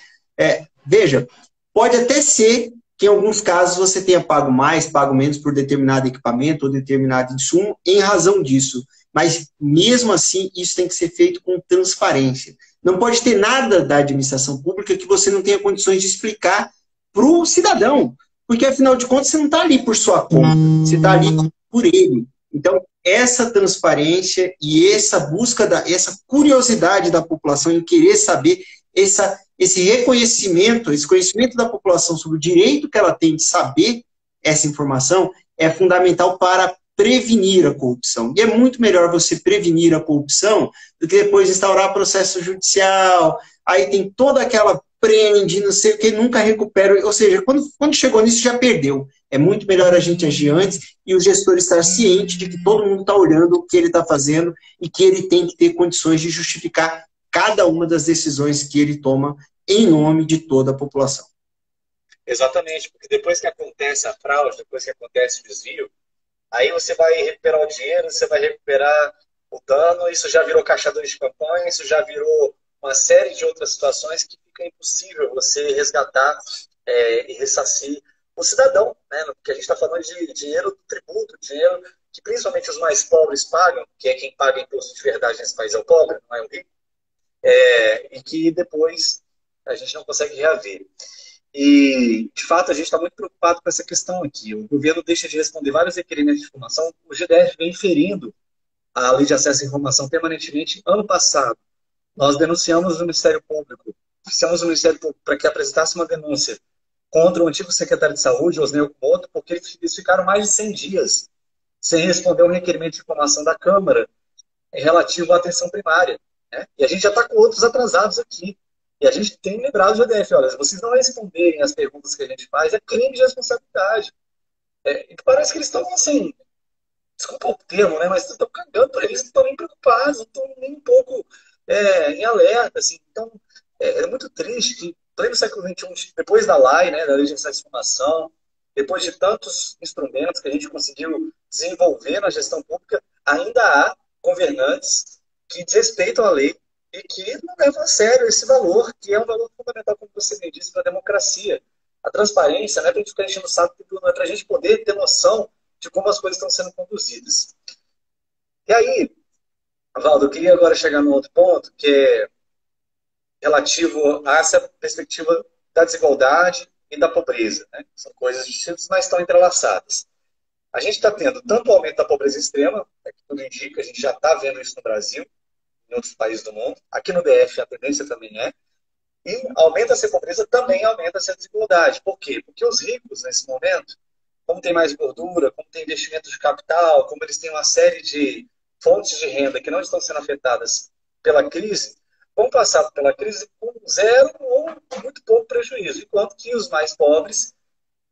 Veja, pode até ser que em alguns casos você tenha pago mais, pago menos por determinado equipamento ou determinado insumo em razão disso. Mas, mesmo assim, isso tem que ser feito com transparência. Não pode ter nada da administração pública que você não tenha condições de explicar para o cidadão. Porque, afinal de contas, você não está ali por sua conta. Você está ali por ele. Então, essa transparência e essa busca, essa curiosidade da população em querer saber, esse reconhecimento, esse conhecimento da população sobre o direito que ela tem de saber essa informação é fundamental para prevenir a corrupção. E é muito melhor você prevenir a corrupção do que depois instaurar processo judicial, aí tem toda aquela prende, não sei o que, nunca recupera. Ou seja, quando chegou nisso já perdeu. É muito melhor a gente agir antes e o gestor estar ciente de que todo mundo está olhando o que ele está fazendo e que ele tem que ter condições de justificar cada uma das decisões que ele toma em nome de toda a população. Exatamente, porque depois que acontece a fraude, depois que acontece o desvio, aí você vai recuperar o dinheiro, você vai recuperar o dano, isso já virou caixadores de campanha, isso já virou uma série de outras situações que fica impossível você resgatar e ressarcir o cidadão, né? Porque a gente está falando de dinheiro do tributo, dinheiro que principalmente os mais pobres pagam, que é quem paga imposto de verdade nesse país é o pobre, não é o rico, e que depois a gente não consegue reaver. E, de fato, a gente está muito preocupado com essa questão aqui. O governo deixa de responder vários requerimentos de informação. O GDF vem inferindo a Lei de Acesso à Informação permanentemente. Ano passado, nós denunciamos o Ministério Público, fizemos o Ministério Público para que apresentasse uma denúncia contra o antigo secretário de Saúde, Osnei Okumoto, porque eles ficaram mais de 100 dias sem responder um requerimento de informação da Câmara relativo à atenção primária. Né? E a gente já está com outros atrasados aqui. E a gente tem lembrado o GDF, olha, se vocês não responderem as perguntas que a gente faz, é crime de responsabilidade. E parece que eles estão assim, desculpa o termo, né, mas estão cagando para eles, não estão nem preocupados, não estão nem um pouco em alerta. Assim. Então, é muito triste que, pleno século XXI, depois da LAI, né, da Lei de Acesso à Informação, depois de tantos instrumentos que a gente conseguiu desenvolver na gestão pública, ainda há governantes que desrespeitam a lei e que não levam a sério esse valor, que é um valor fundamental, como você bem disse, para a democracia. A transparência, não é para a gente ficar enchendo o saco, não é para a gente poder ter noção de como as coisas estão sendo conduzidas. E aí, Valdo, eu queria agora chegar num outro ponto, que é relativo a essa perspectiva da desigualdade e da pobreza. Né? São coisas distintas, mas estão entrelaçadas. A gente está tendo tanto o aumento da pobreza extrema, que tudo indica, a gente já está vendo isso no Brasil, em outros países do mundo. Aqui no DF a tendência também é. E aumenta-se a pobreza, também aumenta-se a desigualdade. Por quê? Porque os ricos, nesse momento, como tem mais gordura, como tem investimento de capital, como eles têm uma série de fontes de renda que não estão sendo afetadas pela crise, vão passar pela crise com zero ou muito pouco prejuízo, enquanto que os mais pobres,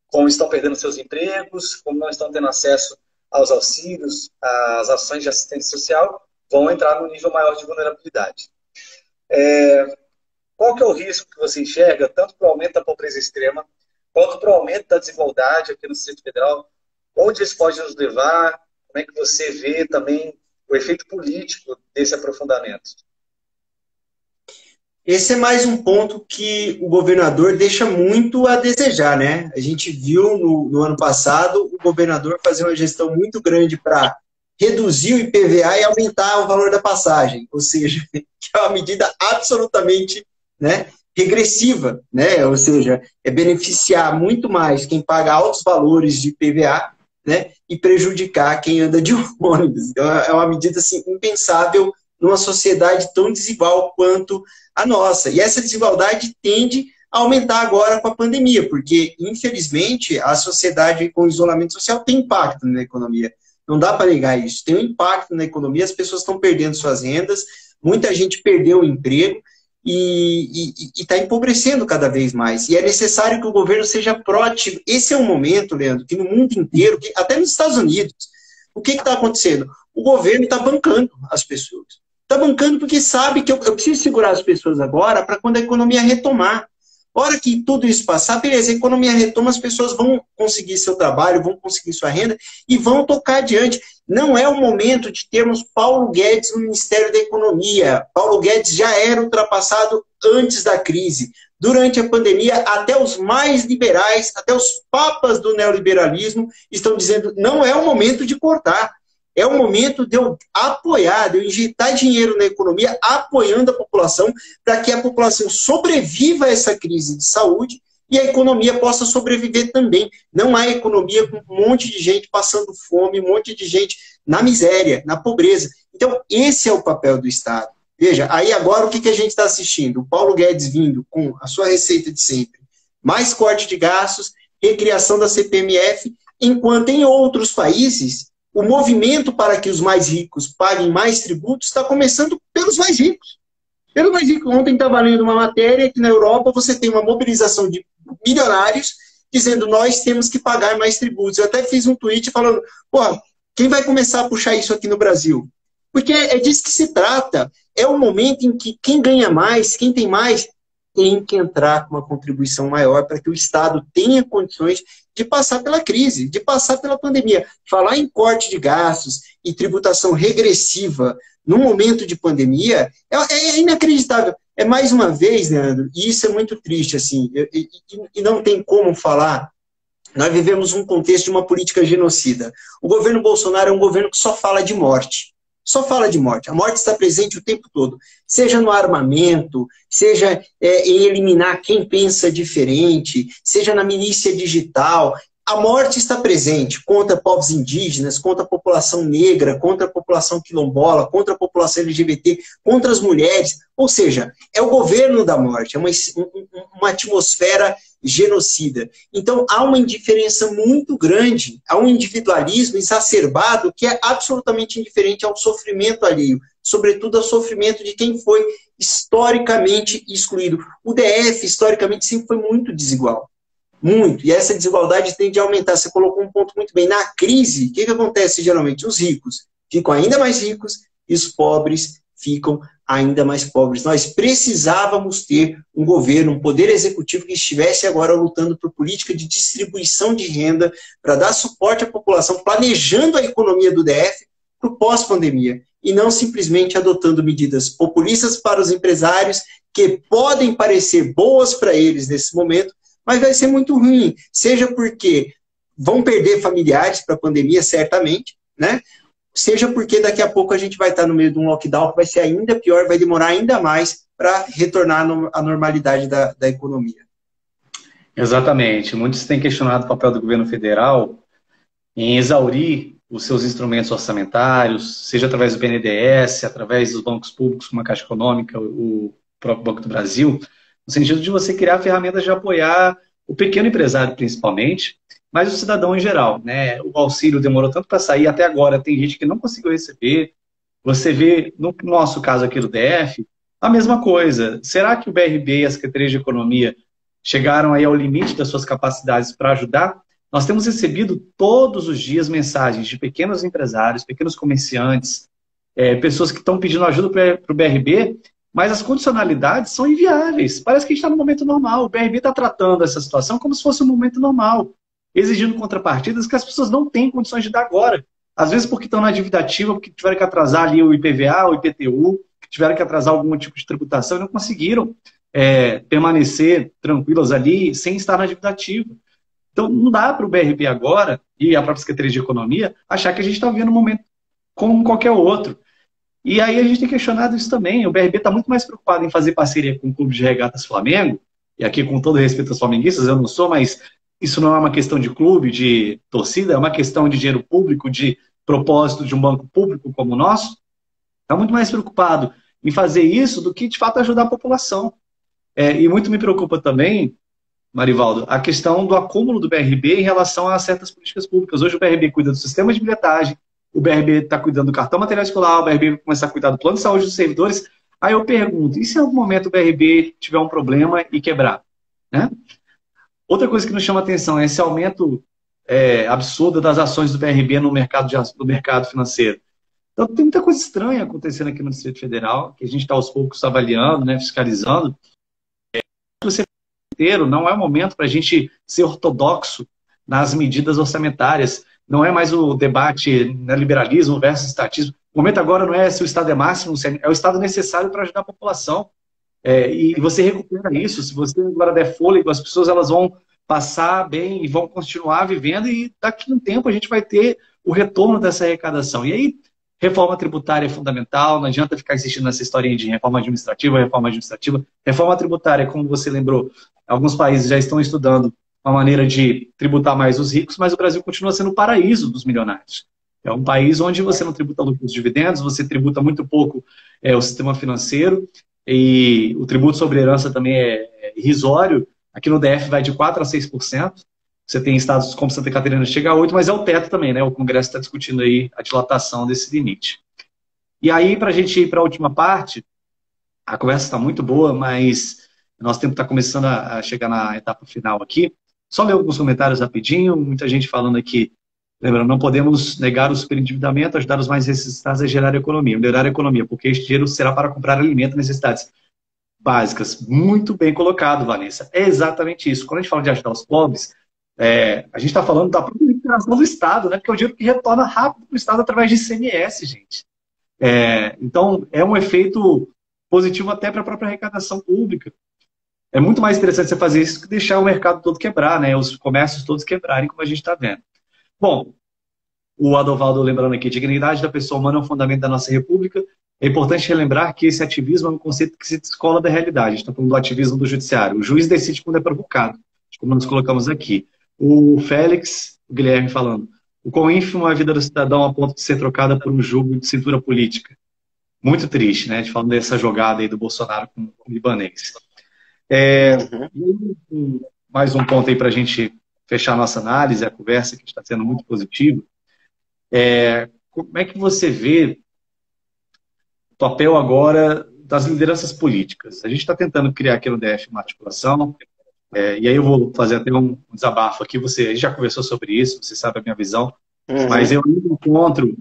como estão perdendo seus empregos, como não estão tendo acesso aos auxílios, às ações de assistência social, vão entrar num nível maior de vulnerabilidade. Qual que é o risco que você enxerga, tanto para o aumento da pobreza extrema, quanto para o aumento da desigualdade aqui no Distrito Federal? Onde isso pode nos levar? Como é que você vê também o efeito político desse aprofundamento? Esse é mais um ponto que o governador deixa muito a desejar, né? A gente viu no ano passado o governador fazer uma gestão muito grande para reduzir o IPVA e aumentar o valor da passagem, ou seja, que é uma medida absolutamente, né, regressiva, né? Ou seja, é beneficiar muito mais quem paga altos valores de IPVA, né, e prejudicar quem anda de ônibus. Então, é uma medida assim, impensável numa sociedade tão desigual quanto a nossa. E essa desigualdade tende a aumentar agora com a pandemia, porque, infelizmente, a sociedade com isolamento social tem impacto na economia. Não dá para negar isso. Tem um impacto na economia, as pessoas estão perdendo suas rendas, muita gente perdeu o emprego e está empobrecendo cada vez mais. E é necessário que o governo seja proativo. Esse é um momento, Leandro, que no mundo inteiro, até nos Estados Unidos, o que está acontecendo? O governo está bancando as pessoas. Está bancando porque sabe que eu preciso segurar as pessoas agora para quando a economia retomar. Hora que tudo isso passar, beleza, a economia retoma, as pessoas vão conseguir seu trabalho, vão conseguir sua renda e vão tocar adiante. Não é o momento de termos Paulo Guedes no Ministério da Economia. Paulo Guedes já era ultrapassado antes da crise. Durante a pandemia, até os mais liberais, até os papas do neoliberalismo estão dizendo não é o momento de cortar. É o momento de eu apoiar, de eu injetar dinheiro na economia, apoiando a população, para que a população sobreviva a essa crise de saúde e a economia possa sobreviver também. Não há economia com um monte de gente passando fome, um monte de gente na miséria, na pobreza. Então, esse é o papel do Estado. Veja, aí agora o que a gente está assistindo? O Paulo Guedes vindo com a sua receita de sempre. Mais corte de gastos, recriação da CPMF, enquanto em outros países o movimento para que os mais ricos paguem mais tributos está começando pelos mais ricos. Pelos mais ricos. Ontem estava lendo uma matéria que na Europa você tem uma mobilização de milionários dizendo nós temos que pagar mais tributos. Eu até fiz um tweet falando, pô, quem vai começar a puxar isso aqui no Brasil? Porque é disso que se trata. É o momento em que quem ganha mais, quem tem mais, tem que entrar com uma contribuição maior para que o Estado tenha condições de passar pela crise, de passar pela pandemia. Falar em corte de gastos e tributação regressiva no momento de pandemia é inacreditável. É mais uma vez, Leandro, e isso é muito triste, assim, e não tem como falar. Nós vivemos um contexto de uma política genocida. O governo Bolsonaro é um governo que só fala de morte. Só fala de morte. A morte está presente o tempo todo. Seja no armamento, seja em eliminar quem pensa diferente, seja na milícia digital. A morte está presente contra povos indígenas, contra a população negra, contra a população quilombola, contra a população LGBT, contra as mulheres. Ou seja, é o governo da morte, é uma atmosfera genocida. Então, há uma indiferença muito grande, há um individualismo exacerbado que é absolutamente indiferente ao sofrimento alheio, sobretudo ao sofrimento de quem foi historicamente excluído. O DF, historicamente, sempre foi muito desigual. Muito. E essa desigualdade tende a aumentar. Você colocou um ponto muito bem. Na crise, o que acontece geralmente? Os ricos ficam ainda mais ricos e os pobres ficam ainda mais pobres. Nós precisávamos ter um governo, um poder executivo que estivesse agora lutando por política de distribuição de renda para dar suporte à população, planejando a economia do DF para o pós-pandemia e não simplesmente adotando medidas populistas para os empresários que podem parecer boas para eles nesse momento, mas vai ser muito ruim, seja porque vão perder familiares para a pandemia, certamente, né? Seja porque daqui a pouco a gente vai estar no meio de um lockdown que vai ser ainda pior, vai demorar ainda mais para retornar à normalidade da economia. Exatamente. Muitos têm questionado o papel do governo federal em exaurir os seus instrumentos orçamentários, seja através do BNDES, através dos bancos públicos, como a Caixa Econômica, o próprio Banco do Brasil, no sentido de você criar ferramentas de apoiar o pequeno empresário, principalmente, mas o cidadão em geral, né? O auxílio demorou tanto para sair, até agora tem gente que não conseguiu receber. Você vê, no nosso caso aqui do DF, a mesma coisa. Será que o BRB e a Secretaria de Economia chegaram aí ao limite das suas capacidades para ajudar? Nós temos recebido todos os dias mensagens de pequenos empresários, pequenos comerciantes, pessoas que estão pedindo ajuda para o BRB, mas as condicionalidades são inviáveis. Parece que a gente está no momento normal. O BRB está tratando essa situação como se fosse um momento normal, exigindo contrapartidas que as pessoas não têm condições de dar agora. Às vezes porque estão na dívida ativa, porque tiveram que atrasar ali o IPVA, o IPTU, tiveram que atrasar algum tipo de tributação e não conseguiram permanecer tranquilas ali sem estar na dívida ativa. Então não dá para o BRB agora, e a própria Secretaria de Economia, achar que a gente está vivendo um momento como qualquer outro. E aí a gente tem questionado isso também. O BRB está muito mais preocupado em fazer parceria com o Clube de Regatas Flamengo, e aqui com todo respeito aos flamenguistas, eu não sou, mas isso não é uma questão de clube, de torcida, é uma questão de dinheiro público, de propósito de um banco público como o nosso. Está muito mais preocupado em fazer isso do que, de fato, ajudar a população. E muito me preocupa também, Marivaldo, a questão do acúmulo do BRB em relação a certas políticas públicas. Hoje o BRB cuida do sistema de bilhetagem, o BRB está cuidando do cartão material escolar, o BRB vai começar a cuidar do plano de saúde dos servidores. Aí eu pergunto, e se em algum momento o BRB tiver um problema e quebrar? Né? Outra coisa que nos chama a atenção é esse aumento absurdo das ações do BRB no mercado financeiro. Então tem muita coisa estranha acontecendo aqui no Distrito Federal, que a gente está aos poucos avaliando, né, fiscalizando. Não é o momento para a gente ser ortodoxo nas medidas orçamentárias. Não é mais o debate neoliberalismo versus estatismo. O momento agora não é se o Estado é máximo, é o Estado necessário para ajudar a população. E você recupera isso. Se você agora der fôlego, as pessoas elas vão passar bem e vão continuar vivendo, e daqui a um tempo a gente vai ter o retorno dessa arrecadação. E aí, reforma tributária é fundamental, não adianta ficar insistindo nessa historinha de reforma administrativa, reforma administrativa. Reforma tributária, como você lembrou, alguns países já estão estudando uma maneira de tributar mais os ricos, mas o Brasil continua sendo o paraíso dos milionários. É um país onde você não tributa lucros e dividendos, você tributa muito pouco o sistema financeiro, e o tributo sobre herança também é irrisório. Aqui no DF vai de 4% a 6%. Você tem estados como Santa Catarina que chega a 8%, mas é o teto também, né? O Congresso está discutindo aí a dilatação desse limite. E aí, para a gente ir para a última parte, a conversa está muito boa, mas nosso tempo está começando a chegar na etapa final aqui. Só ler alguns comentários rapidinho, muita gente falando aqui. Lembrando, não podemos negar o superendividamento, ajudar os mais necessitados a gerar economia, melhorar a economia, porque este dinheiro será para comprar alimento e necessidades. básicas. Muito bem colocado, Vanessa. É exatamente isso. Quando a gente fala de ajudar os pobres, a gente está falando da própria recuperação do Estado, né? Porque é o dinheiro que retorna rápido para o Estado através de ICMS, gente. Então, é um efeito positivo até para a própria arrecadação pública. É muito mais interessante você fazer isso que deixar o mercado todo quebrar, né? Os comércios todos quebrarem, como a gente está vendo. Bom, o Adovaldo lembrando aqui, dignidade da pessoa humana é um fundamento da nossa república. É importante relembrar que esse ativismo é um conceito que se descola da realidade. A gente está falando do ativismo do judiciário. O juiz decide quando é provocado, como nós colocamos aqui. O Félix, o Guilherme falando, o quão ínfimo é a vida do cidadão a ponto de ser trocada por um jogo de cintura política. Muito triste, né? A gente falando dessa jogada aí do Bolsonaro com o libanês. Mais um ponto aí para a gente fechar a nossa análise, a conversa que está sendo muito positiva. Como é que você vê o papel agora das lideranças políticas? A gente está tentando criar aqui no DF uma articulação, e aí eu vou fazer até um desabafo aqui. A gente já conversou sobre isso, você sabe a minha visão, mas eu encontro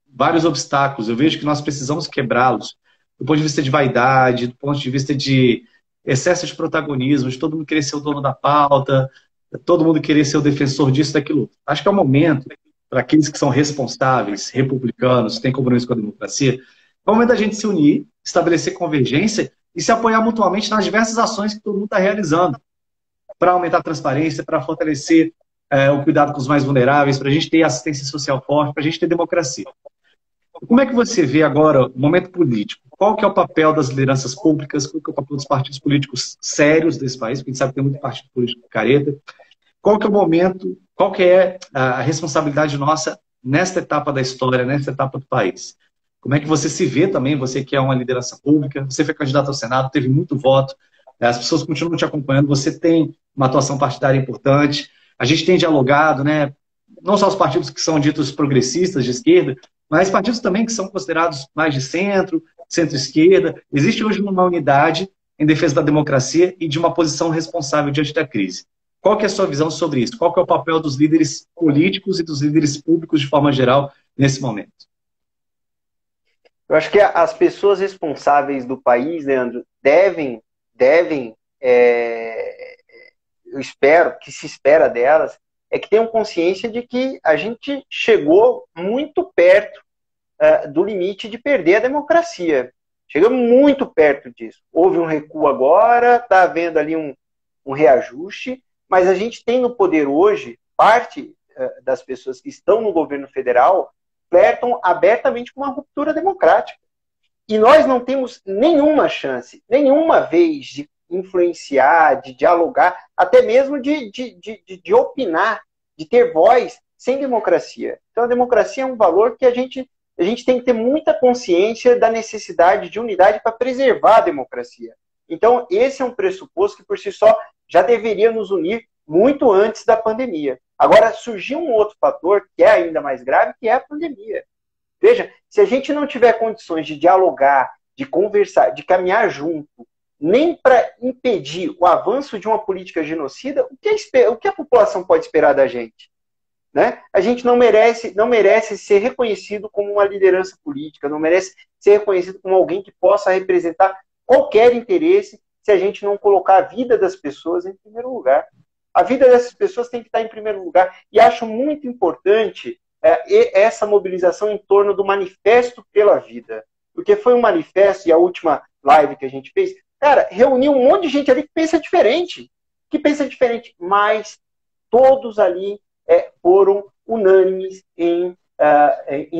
vários obstáculos. Eu vejo que nós precisamos quebrá-los do ponto de vista de vaidade, do ponto de vista de excesso de protagonismo, de todo mundo querer ser o dono da pauta, todo mundo querer ser o defensor disso, daquilo. Acho que é o momento, para aqueles que são responsáveis, republicanos, têm compromisso com a democracia, é o momento da gente se unir, estabelecer convergência e se apoiar mutuamente nas diversas ações que todo mundo está realizando, para aumentar a transparência, para fortalecer o cuidado com os mais vulneráveis, para a gente ter assistência social forte, para a gente ter democracia. Como é que você vê agora o momento político? Qual que é o papel das lideranças públicas? Qual que é o papel dos partidos políticos sérios desse país? Porque a gente sabe que tem muito partido político careta. Qual que é o momento, qual que é a responsabilidade nossa nesta etapa da história, nesta etapa do país? Como é que você se vê também, você que é uma liderança pública, você foi candidato ao Senado, teve muito voto, as pessoas continuam te acompanhando, você tem uma atuação partidária importante, a gente tem dialogado, né? Não só os partidos que são ditos progressistas, de esquerda, mas partidos também que são considerados mais de centro, centro-esquerda. Existe hoje uma unidade em defesa da democracia e de uma posição responsável diante da crise. Qual que é a sua visão sobre isso? Qual que é o papel dos líderes políticos e dos líderes públicos de forma geral nesse momento? Eu acho que as pessoas responsáveis do país, Leandro, devem eu espero, que se espera delas, é que tenham consciência de que a gente chegou muito perto do limite de perder a democracia. Chegamos muito perto disso. Houve um recuo agora, está havendo ali um reajuste, mas a gente tem no poder hoje, parte das pessoas que estão no governo federal flertam abertamente com uma ruptura democrática. E nós não temos nenhuma chance, nenhuma vez de influenciar, de dialogar, até mesmo de opinar, de ter voz sem democracia. Então a democracia é um valor que a gente tem que ter muita consciência da necessidade de unidade para preservar a democracia. Então esse é um pressuposto que por si só já deveria nos unir muito antes da pandemia. Agora surgiu um outro fator que é ainda mais grave, que é a pandemia. Veja, se a gente não tiver condições de dialogar, de conversar, de caminhar junto, nem para impedir o avanço de uma política genocida, o que a população pode esperar da gente? Né? A gente não merece ser reconhecido como uma liderança política, não merece ser reconhecido como alguém que possa representar qualquer interesse se a gente não colocar a vida das pessoas em primeiro lugar. A vida dessas pessoas tem que estar em primeiro lugar. E acho muito importante essa mobilização em torno do Manifesto pela Vida. Porque foi um manifesto, e a última live que a gente fez, cara, reuniu um monte de gente ali que pensa diferente, mas todos ali foram unânimes em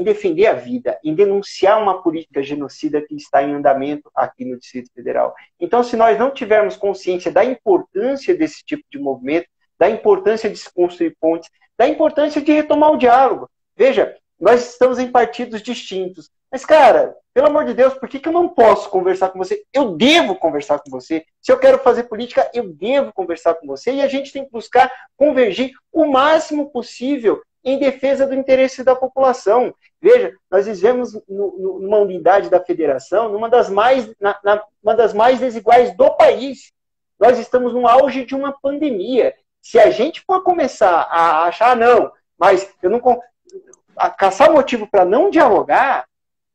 defender a vida, em denunciar uma política genocida que está em andamento aqui no Distrito Federal. Então, se nós não tivermos consciência da importância desse tipo de movimento, da importância de se construir pontes, da importância de retomar o diálogo. Veja, nós estamos em partidos distintos, mas, cara, pelo amor de Deus, por que eu não posso conversar com você? Eu devo conversar com você. Se eu quero fazer política, eu devo conversar com você. E a gente tem que buscar convergir o máximo possível em defesa do interesse da população. Veja, nós vivemos numa unidade da federação, uma das mais desiguais do país. Nós estamos no auge de uma pandemia. Se a gente for começar a achar, não, mas eu não... a caçar motivo para não dialogar,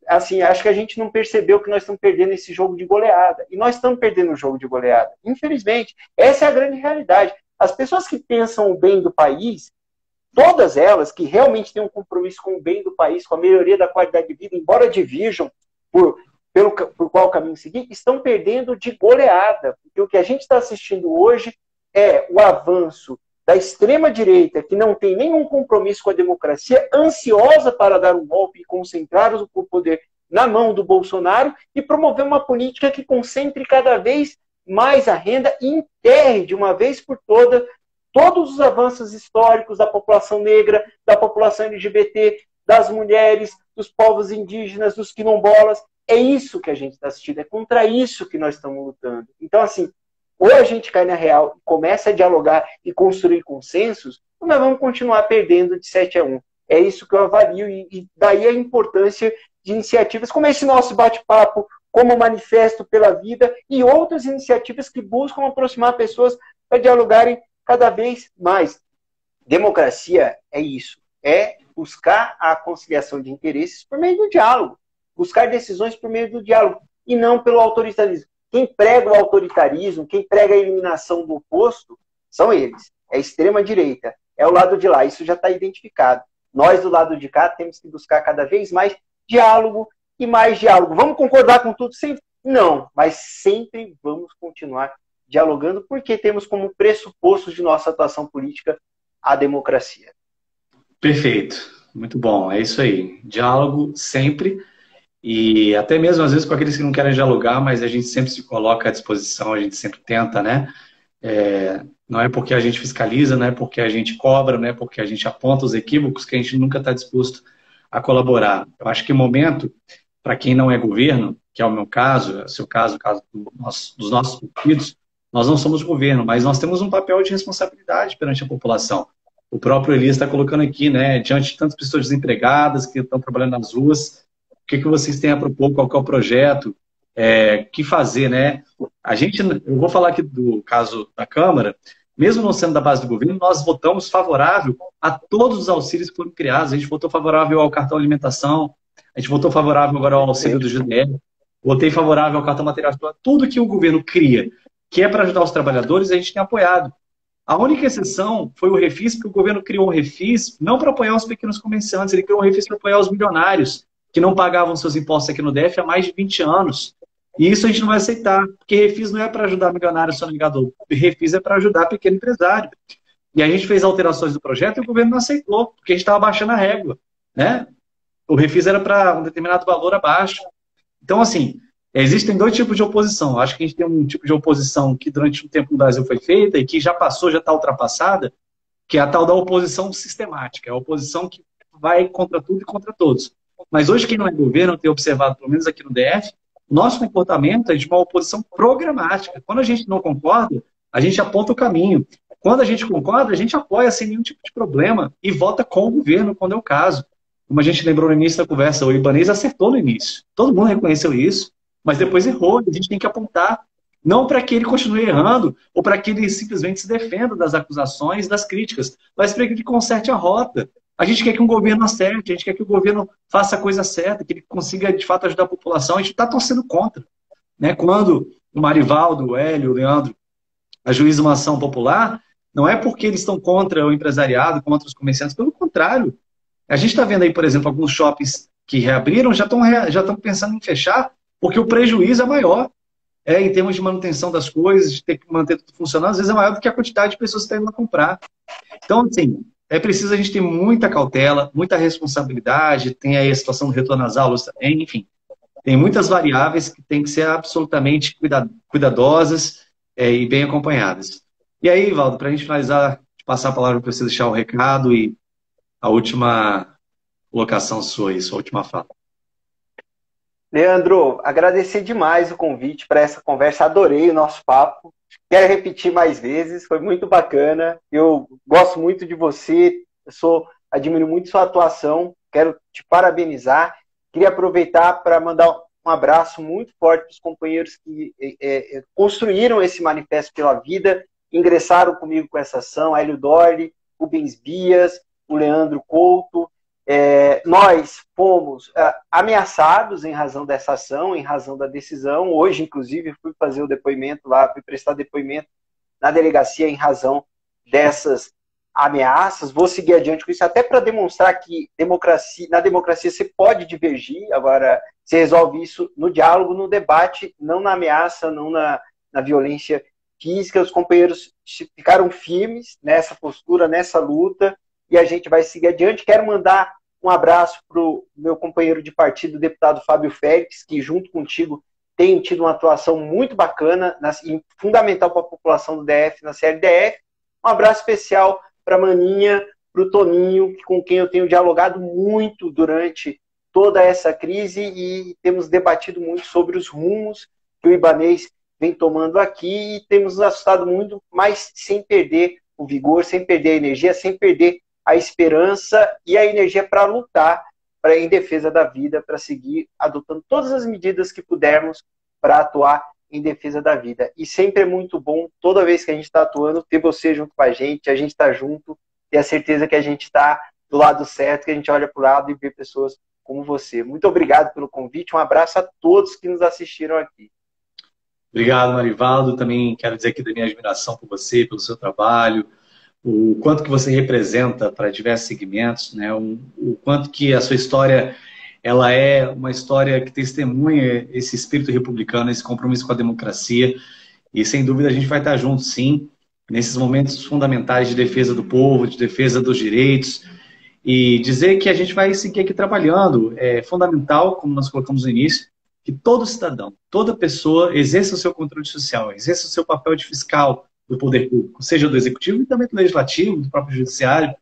assim, acho que a gente não percebeu que nós estamos perdendo esse jogo de goleada. E nós estamos perdendo o jogo de goleada. Infelizmente, essa é a grande realidade. As pessoas que pensam o bem do país, todas elas que realmente têm um compromisso com o bem do país, com a melhoria da qualidade de vida, embora divirjam por qual caminho seguir, estão perdendo de goleada. Porque o que a gente está assistindo hoje é o avanço da extrema-direita, que não tem nenhum compromisso com a democracia, ansiosa para dar um golpe e concentrar o poder na mão do Bolsonaro e promover uma política que concentre cada vez mais a renda e enterre de uma vez por todas todos os avanços históricos da população negra, da população LGBT, das mulheres, dos povos indígenas, dos quilombolas. É isso que a gente está assistindo, é contra isso que nós estamos lutando. Então, assim, ou a gente cai na real, começa a dialogar e construir consensos, ou nós vamos continuar perdendo de 7-1. É isso que eu avalio, e daí a importância de iniciativas como esse nosso bate-papo, como o Manifesto pela Vida, e outras iniciativas que buscam aproximar pessoas para dialogarem cada vez mais. Democracia é isso, é buscar a conciliação de interesses por meio do diálogo, buscar decisões por meio do diálogo, e não pelo autoritarismo. Quem prega o autoritarismo, quem prega a eliminação do oposto, são eles. É a extrema-direita, é o lado de lá, isso já está identificado. Nós, do lado de cá, temos que buscar cada vez mais diálogo e mais diálogo. Vamos concordar com tudo sempre? Não, mas sempre vamos continuar dialogando, porque temos como pressuposto de nossa atuação política a democracia. Perfeito, muito bom, é isso aí. Diálogo sempre. E até mesmo, às vezes, com aqueles que não querem dialogar, mas a gente sempre se coloca à disposição, a gente sempre tenta, né? Não é porque a gente fiscaliza, não é porque a gente cobra, não é porque a gente aponta os equívocos que a gente nunca está disposto a colaborar. Eu acho que o momento, para quem não é governo, que é o meu caso, é o seu caso, o caso dos nossos partidos, nós não somos governo, mas nós temos um papel de responsabilidade perante a população. O próprio Elias está colocando aqui, né? Diante de tantas pessoas desempregadas que estão trabalhando nas ruas, o que vocês têm a propor, qual que é o projeto, o que fazer, né? Eu vou falar aqui do caso da Câmara, mesmo não sendo da base do governo, nós votamos favorável a todos os auxílios que foram criados. A gente votou favorável ao cartão alimentação, a gente votou favorável agora ao auxílio do GDR, votei favorável ao cartão material, tudo que o governo cria, que é para ajudar os trabalhadores, a gente tem apoiado. A única exceção foi o Refis, porque o governo criou um Refis não para apoiar os pequenos comerciantes, ele criou um Refis para apoiar os milionários, que não pagavam seus impostos aqui no DF há mais de 20 anos. E isso a gente não vai aceitar, porque Refis não é para ajudar milionário sonegador, Refis é para ajudar pequeno empresário. E a gente fez alterações do projeto e o governo não aceitou, porque a gente estava baixando a régua, né? O Refis era para um determinado valor abaixo. Então, assim, existem dois tipos de oposição. Acho que a gente tem um tipo de oposição que durante um tempo no Brasil foi feita e que já passou, já está ultrapassada, que é a tal da oposição sistemática, é a oposição que vai contra tudo e contra todos. Mas hoje, quem não é governo, tem observado, pelo menos aqui no DF, nosso comportamento é de uma oposição programática. Quando a gente não concorda, a gente aponta o caminho. Quando a gente concorda, a gente apoia sem nenhum tipo de problema e vota com o governo, quando é o caso. Como a gente lembrou no início da conversa, o Ibanez acertou no início. Todo mundo reconheceu isso, mas depois errou. A gente tem que apontar, não para que ele continue errando ou para que ele simplesmente se defenda das acusações, das críticas, mas para que ele conserte a rota. A gente quer que um governo acerte, a gente quer que o governo faça a coisa certa, que ele consiga, de fato, ajudar a população. A gente está torcendo contra. Né? Quando o Marivaldo, o Hélio, o Leandro ajuizam uma ação popular, não é porque eles estão contra o empresariado, contra os comerciantes, pelo contrário. A gente está vendo aí, por exemplo, alguns shoppings que reabriram já estão pensando em fechar porque o prejuízo é maior. Em termos de manutenção das coisas, de ter que manter tudo funcionando, às vezes é maior do que a quantidade de pessoas que estão indo lá comprar. Então, assim, é preciso a gente ter muita cautela, muita responsabilidade, tem aí a situação do retorno às aulas também, enfim. Tem muitas variáveis que têm que ser absolutamente cuidadosas e bem acompanhadas. E aí, Valdo, para a gente finalizar, passar a palavra para você deixar o recado e a última colocação sua, sua última fala. Leandro, agradecer demais o convite para essa conversa, adorei o nosso papo. Quero repetir mais vezes, foi muito bacana. Eu gosto muito de você, admiro muito sua atuação, quero te parabenizar. Queria aproveitar para mandar um abraço muito forte para os companheiros que construíram esse Manifesto pela Vida, ingressaram comigo com essa ação, Hélio Dorli, Rubens Bias, o Leandro Couto, Nós fomos ameaçados em razão dessa ação, em razão da decisão. Hoje, inclusive, fui fazer o depoimento lá, fui prestar depoimento na delegacia em razão dessas ameaças. Vou seguir adiante com isso, até para demonstrar que na democracia você pode divergir, agora você resolve isso no diálogo, no debate, não na ameaça, não na violência física. Os companheiros ficaram firmes nessa postura, nessa luta, e a gente vai seguir adiante. Quero mandar um abraço para o meu companheiro de partido, o deputado Fábio Félix, que junto contigo tem tido uma atuação muito bacana e fundamental para a população do DF na CLDF. Um abraço especial para a Maninha, para o Toninho, com quem eu tenho dialogado muito durante toda essa crise e temos debatido muito sobre os rumos que o Ibanez vem tomando aqui e temos nos assustado muito, mas sem perder o vigor, sem perder a energia, sem perder a esperança e a energia para lutar em defesa da vida, para seguir adotando todas as medidas que pudermos para atuar em defesa da vida. E sempre é muito bom, toda vez que a gente está atuando, ter você junto com a gente está junto, ter a certeza que a gente está do lado certo, que a gente olha para o lado e vê pessoas como você. Muito obrigado pelo convite, um abraço a todos que nos assistiram aqui. Obrigado, Marivaldo. Também quero dizer aqui da minha admiração por você, pelo seu trabalho, o quanto que você representa para diversos segmentos, né? O quanto que a sua história ela é uma história que testemunha esse espírito republicano, esse compromisso com a democracia, e sem dúvida a gente vai estar junto, sim, nesses momentos fundamentais de defesa do povo, de defesa dos direitos, e dizer que a gente vai seguir aqui trabalhando. É fundamental, como nós colocamos no início, que todo cidadão, toda pessoa exerça o seu controle social, exerça o seu papel de fiscal do poder público, seja do executivo e também do legislativo, do próprio judiciário,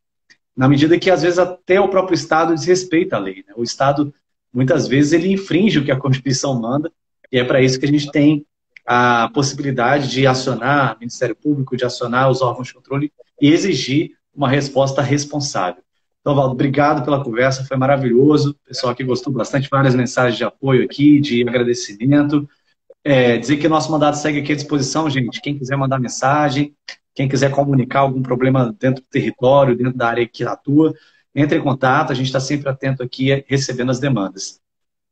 na medida que, às vezes, até o próprio Estado desrespeita a lei, né? O Estado, muitas vezes, ele infringe o que a Constituição manda, e é para isso que a gente tem a possibilidade de acionar o Ministério Público, de acionar os órgãos de controle e exigir uma resposta responsável. Então, Valdo, obrigado pela conversa, foi maravilhoso. O pessoal aqui gostou bastante, várias mensagens de apoio aqui, de agradecimento. Dizer que o nosso mandato segue aqui à disposição, gente. Quem quiser mandar mensagem, quem quiser comunicar algum problema dentro do território, dentro da área que atua, entre em contato, a gente está sempre atento aqui, recebendo as demandas.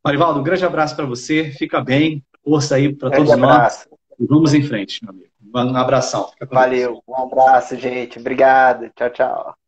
Marivaldo, um grande abraço para você, fica bem, força aí para todos nós e vamos em frente, meu amigo. Um abração. Valeu, um abraço, gente. Obrigado. Tchau, tchau.